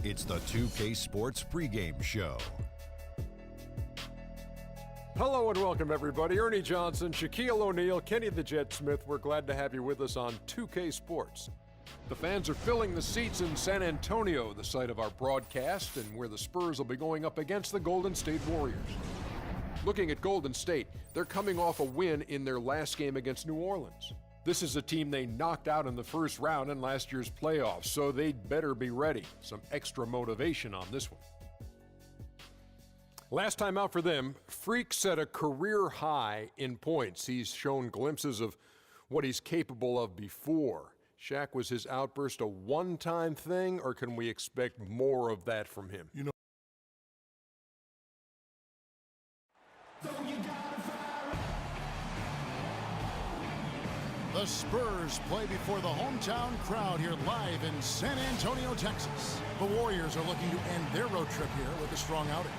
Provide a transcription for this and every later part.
It's the 2K Sports pregame show. Hello and welcome, everybody. Ernie Johnson, Shaquille O'Neal, Kenny the Jet Smith. We're glad to have you with us on 2K Sports. The fans are filling the seats in San Antonio, the site of our broadcast, and where the Spurs will be going up against the Golden State Warriors. Looking at Golden State, they're coming off a win in their last game against New Orleans. This is a team they knocked out in the first round in last year's playoffs, so they'd better be ready. Some extra motivation on this one. Last time out for them, Freak set a career high in points. He's shown glimpses of what he's capable of before. Shaq, was his outburst a one-time thing, or can we expect more of that from him? The Spurs play before the hometown crowd here live in San Antonio, Texas. The Warriors are looking to end their road trip here with a strong outing.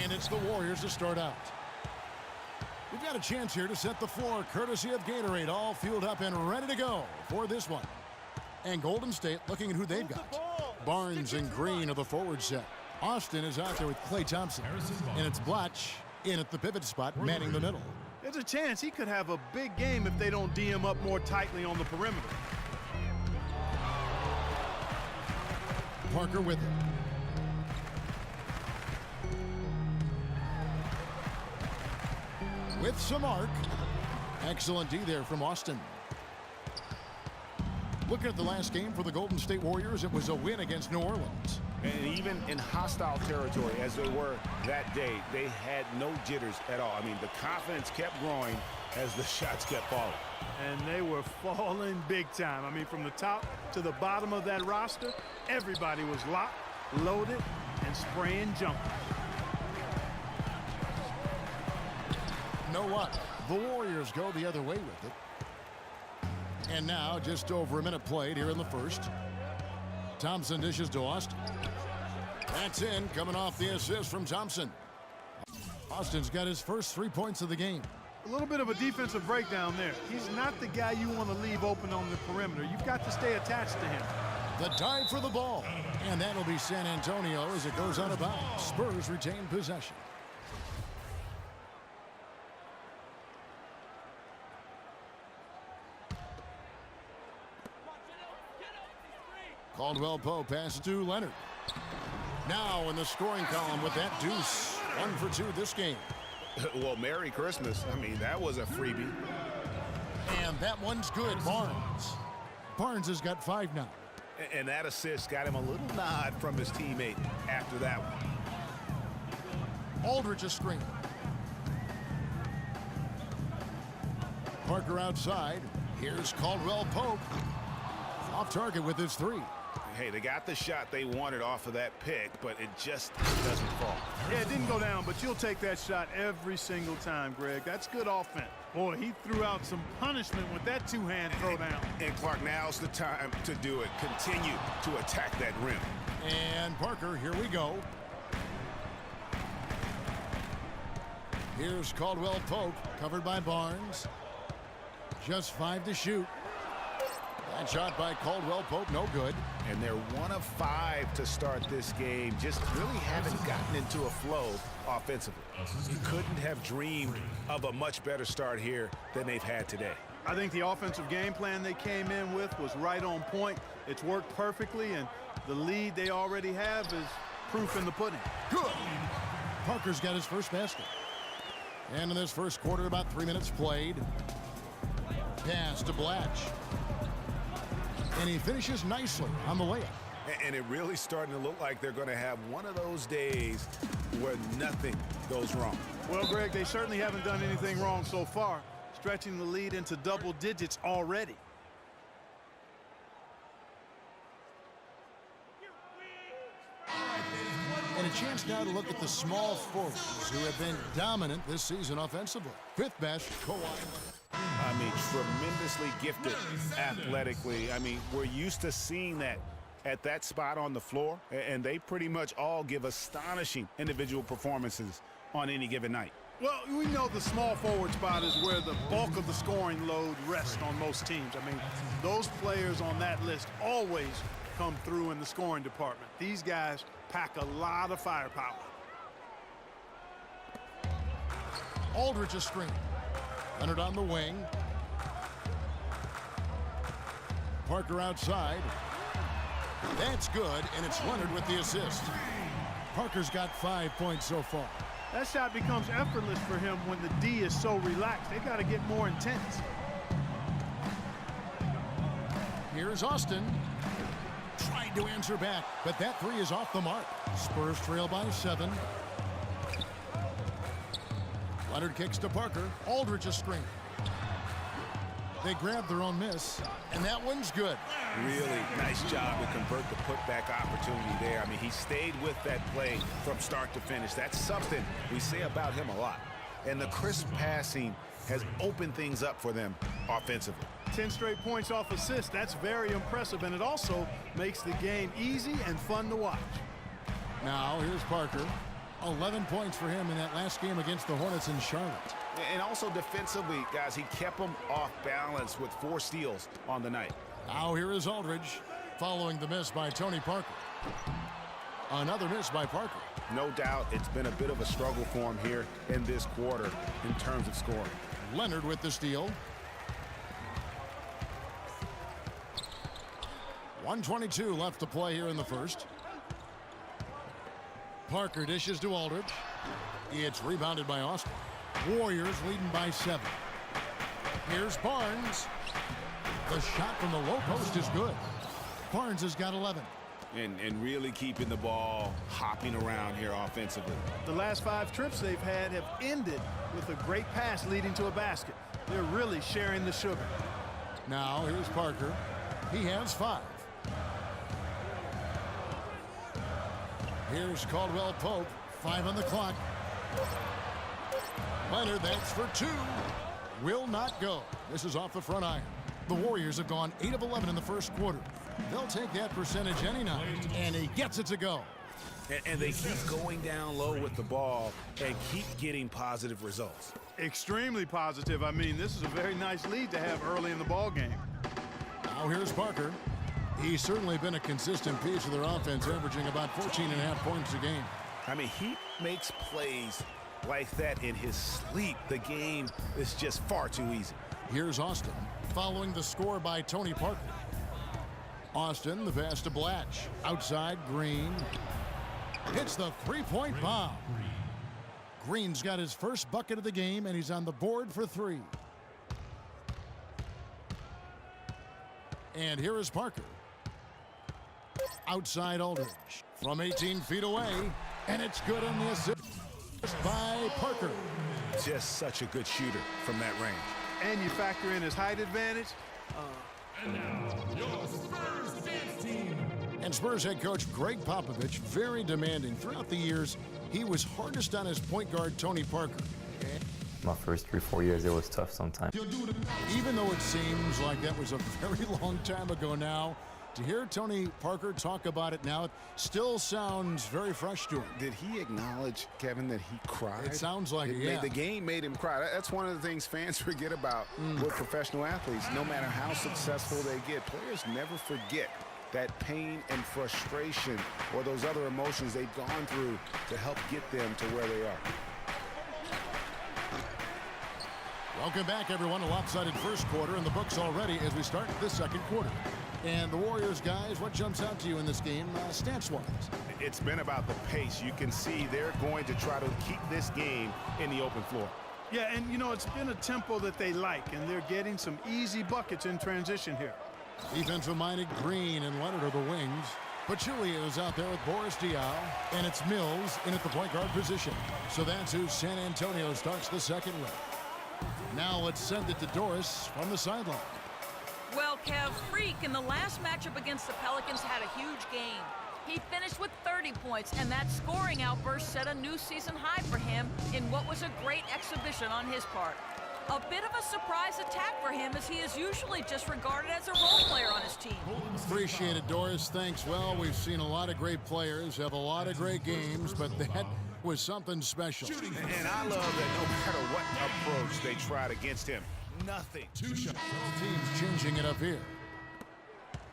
And it's the Warriors to start out. We've got a chance here to set the floor, courtesy of Gatorade, all fueled up and ready to go for this one. And Golden State looking at who they've got. Barnes and Green are the forward set. Austin is out there with Klay Thompson. And it's Blatch in at the pivot spot, manning the middle. There's a chance he could have a big game if they don't D him up more tightly on the perimeter. Parker with it. With some arc. Excellent D there from Austin. Looking at the last game for the Golden State Warriors, it was a win against New Orleans. And even in hostile territory, as they were that day, they had no jitters at all. I mean, the confidence kept growing as the shots kept falling. And they were falling big time. I mean, from the top to the bottom of that roster, everybody was locked, loaded, and spraying jumpers. Know what? The Warriors go the other way with it. And now, just over a minute played here in the first. Thompson dishes to Austin. That's in, coming off the assist from Thompson. Austin's got his first 3 points of the game. A little bit of a defensive breakdown there. He's not the guy you want to leave open on the perimeter. You've got to stay attached to him. The dive for the ball. And that'll be San Antonio as it goes out of bounds. Spurs retain possession. Caldwell Pope passes to Leonard. Now in the scoring column with that deuce. 1 for 2 this game. Well, Merry Christmas. I mean, that was a freebie. And that one's good. Barnes has got 5 now. And that assist got him a little nod from his teammate after that one. Aldridge a screen. Parker outside. Here's Caldwell Pope. Off target with his 3. Hey, they got the shot they wanted off of that pick, but it just doesn't fall. Yeah, it didn't go down, but you'll take that shot every single time, Greg. That's good offense. Boy, he threw out some punishment with that two-hand throw down. And Clark, now's the time to do it. Continue to attack that rim. And Parker, here we go. Here's Caldwell Pope, covered by Barnes. Just 5 to shoot. That shot by Caldwell Pope, no good. And they're 1 of 5 to start this game. Just really haven't gotten into a flow offensively. You couldn't have dreamed of a much better start here than they've had today. I think the offensive game plan they came in with was right on point. It's worked perfectly, and the lead they already have is proof in the pudding. Good. Parker's got his first basket. And in this first quarter, about 3 minutes played. Pass to Blatch. And he finishes nicely on the layup. And it really starting to look like they're going to have one of those days where nothing goes wrong. Well, Greg, they certainly haven't done anything wrong so far, stretching the lead into double digits already. And a chance now to look at the small forwards who have been dominant this season offensively. 5th best, Kawhi. I mean, tremendously gifted athletically. I mean, we're used to seeing that at that spot on the floor, and they pretty much all give astonishing individual performances on any given night? Well, we know the small forward spot is where the bulk of the scoring load rests on most teams. I mean, those players on that list always come through in the scoring department. These guys pack a lot of firepower. Aldridge is screen. Leonard on the wing. Parker outside. That's good, and it's Leonard with the assist. Parker's got 5 points so far. That shot becomes effortless for him when the D is so relaxed. They got to get more intense. Here's Austin. Tried to answer back, but that three is off the mark. Spurs trail by 7. Leonard kicks to Parker. Aldridge is screen. They grab their own miss, and that one's good. Really nice job to convert the putback opportunity there. I mean, he stayed with that play from start to finish. That's something we say about him a lot. And the crisp passing has opened things up for them offensively. 10 straight points off assists. That's very impressive, and it also makes the game easy and fun to watch. Now, here's Parker. 11 points for him in that last game against the Hornets in Charlotte. And also defensively, guys, he kept them off balance with 4 steals on the night. Now here is Aldridge following the miss by Tony Parker. Another miss by Parker. No doubt it's been a bit of a struggle for him here in this quarter in terms of scoring. Leonard with the steal. 1:22 left to play here in the first. Parker dishes to Aldridge. It's rebounded by Austin. Warriors leading by 7. Here's Barnes. The shot from the low post is good. Barnes has got 11. And really keeping the ball hopping around here offensively. The last 5 trips they've had have ended with a great pass leading to a basket. They're really sharing the sugar. Now here's Parker. He has 5. Here's Caldwell Pope. 5 on the clock. Leonard, that's for 2. Will not go. This is off the front iron. The Warriors have gone 8 of 11 in the first quarter. They'll take that percentage any night, and he gets it to go. And they keep going down low with the ball and keep getting positive results. Extremely positive. I mean, this is a very nice lead to have early in the ball game. Now here's Parker. He's certainly been a consistent piece of their offense, averaging about 14.5 points a game. I mean, he makes plays like that in his sleep. The game is just far too easy. Here's Austin, following the score by Tony Parker. Austin, the pass to Blatch. Outside, Green. Hits the three-point bomb. Green's got his first bucket of the game, and he's on the board for 3. And here is Parker. Outside Aldridge. From 18 feet away, and it's good on the assist by Parker. Just such a good shooter from that range. And you factor in his height advantage. And now, your Spurs dance team. And Spurs head coach Greg Popovich, very demanding. Throughout the years, he was hardest on his point guard, Tony Parker. My first 3-4 years, it was tough sometimes. Even though it seems like that was a very long time ago now, to hear Tony Parker talk about it now, it still sounds very fresh to him. Did he acknowledge, Kevin, that he cried? It sounds like it, yeah. The game made him cry. That's one of the things fans forget about with professional athletes. No matter how successful they get, players never forget that pain and frustration or those other emotions they've gone through to help get them to where they are. Welcome back, everyone. A lopsided first quarter in the books already as we start the second quarter. And the Warriors, guys, what jumps out to you in this game, stats-wise? It's been about the pace. You can see they're going to try to keep this game in the open floor. Yeah, and, you know, it's been a tempo that they like, and they're getting some easy buckets in transition here. Defensive-minded Green and Leonard are the wings. Pachulia is out there with Boris Diaw, and it's Mills in at the point guard position. So that's who San Antonio starts the second with. Now let's send it to Doris from the sideline. Well, Kev, Freak in the last matchup against the Pelicans had a huge game. He finished with 30 points, and that scoring outburst set a new season high for him in what was a great exhibition on his part. A bit of a surprise attack for him, as he is usually just regarded as a role player on his team. Appreciate it, Doris. Thanks. Well, we've seen a lot of great players have a lot of great games, but that with something special. And I love that no matter what approach they tried against him, nothing. Two shots. Teams changing it up here.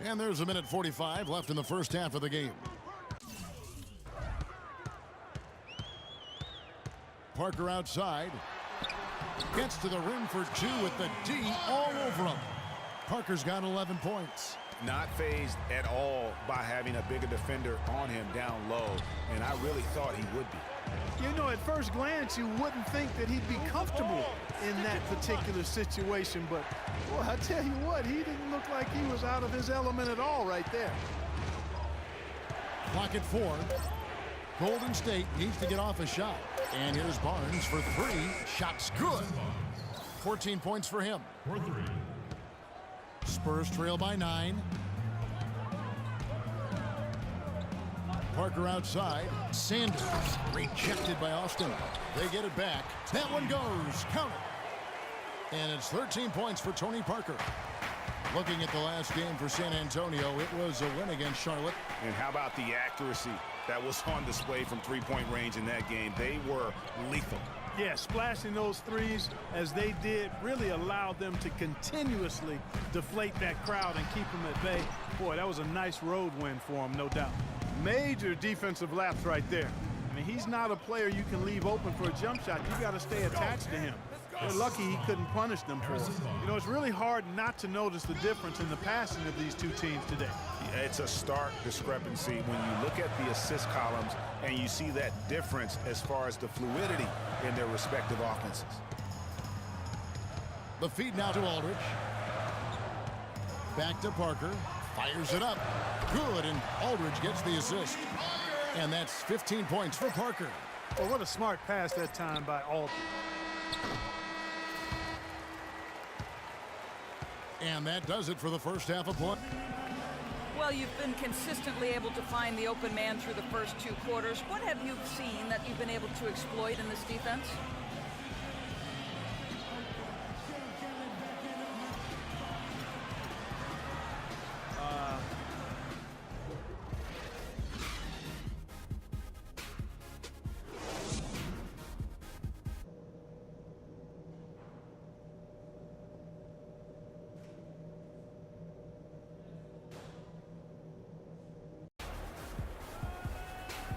And there's a minute 45 left in the first half of the game. Parker outside. Gets to the rim for two with the D all over him. Parker's got 11 points. Not fazed at all by having a bigger defender on him down low, and I really thought he would be. You know, at first glance, you wouldn't think that he'd be comfortable in that particular situation, but, well, I tell you what, he didn't look like he was out of his element at all right there. Clock at 4. Golden State needs to get off a shot. And here's Barnes for 3. Shot's good. 14 points for him. For 3. Spurs trail by 9. Parker outside. Sanders rejected by Austin. They get it back. That one goes. Count it. And it's 13 points for Tony Parker. Looking at the last game for San Antonio, it was a win against Charlotte. And how about the accuracy that was on display from three-point range in that game? They were lethal. Yeah, splashing those threes as they did really allowed them to continuously deflate that crowd and keep them at bay. Boy, that was a nice road win for them, no doubt. Major defensive lapse right there. I mean, he's not a player you can leave open for a jump shot. You got to stay attached to him. They're lucky he couldn't punish them for it. You know, it's really hard not to notice the difference in the passing of these two teams today. Yeah, it's a stark discrepancy when you look at the assist columns and you see that difference as far as the fluidity in their respective offenses. The feed now to Aldridge. Back to Parker. Fires it up. Good, and Aldridge gets the assist. And that's 15 points for Parker. Well, what a smart pass that time by Aldridge. And that does it for the first half of play. Well, you've been consistently able to find the open man through the first 2 quarters. What have you seen that you've been able to exploit in this defense?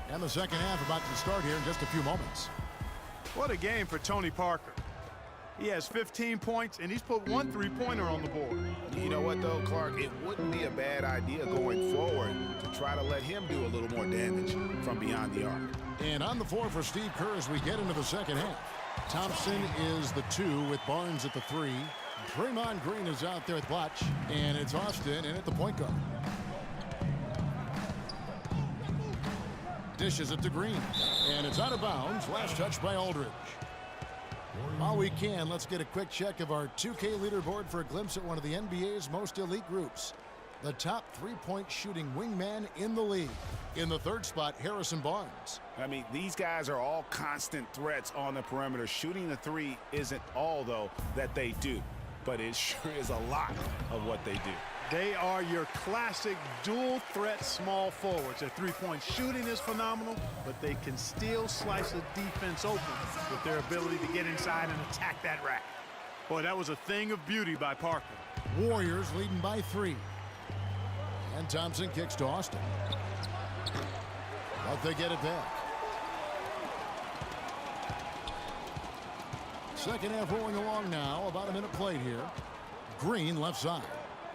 And the second half about to start here in just a few moments. What a game for Tony Parker. He has 15 points, and he's put 1 3-pointer on the board. You know what, though, Clark? It wouldn't be a bad idea going forward to try to let him do a little more damage from beyond the arc. And on the floor for Steve Kerr as we get into the second half. Thompson is the 2 with Barnes at the 3. Draymond Green is out there at Blatch, and it's Austin in at the point guard. Dishes it to Green, and it's out of bounds. Last touch by Aldridge. While we can, let's get a quick check of our 2K leaderboard for a glimpse at one of the NBA's most elite groups. The top three-point shooting wingman in the league. In the 3rd spot, Harrison Barnes. I mean, these guys are all constant threats on the perimeter. Shooting the 3 isn't all, though, that they do, but it sure is a lot of what they do. They are your classic dual-threat small forwards. Their three-point shooting is phenomenal, but they can still slice a defense open with their ability to get inside and attack that rack. Boy, that was a thing of beauty by Parker. Warriors leading by 3. And Thompson kicks to Austin. But they get it back. Second half rolling along now. About a minute played here. Green left side.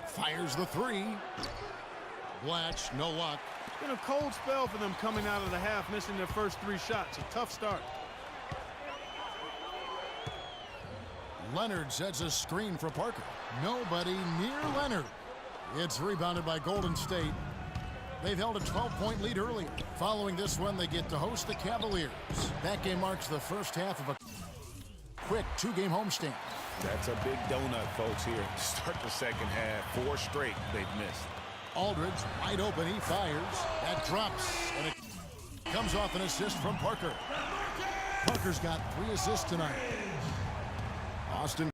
Fires the 3. Blatch, no luck. It's been a cold spell for them coming out of the half, missing their first 3 shots. A tough start. Leonard sets a screen for Parker. Nobody near Leonard. It's rebounded by Golden State. They've held a 12-point lead earlier. Following this one, they get to host the Cavaliers. That game marks the first half of a quick 2-game homestand. That's a big donut, folks, here to start the second half. 4 straight they've missed. Aldridge wide open. He fires. That drops. And it comes off an assist from Parker. Parker's got 3 assists tonight. Austin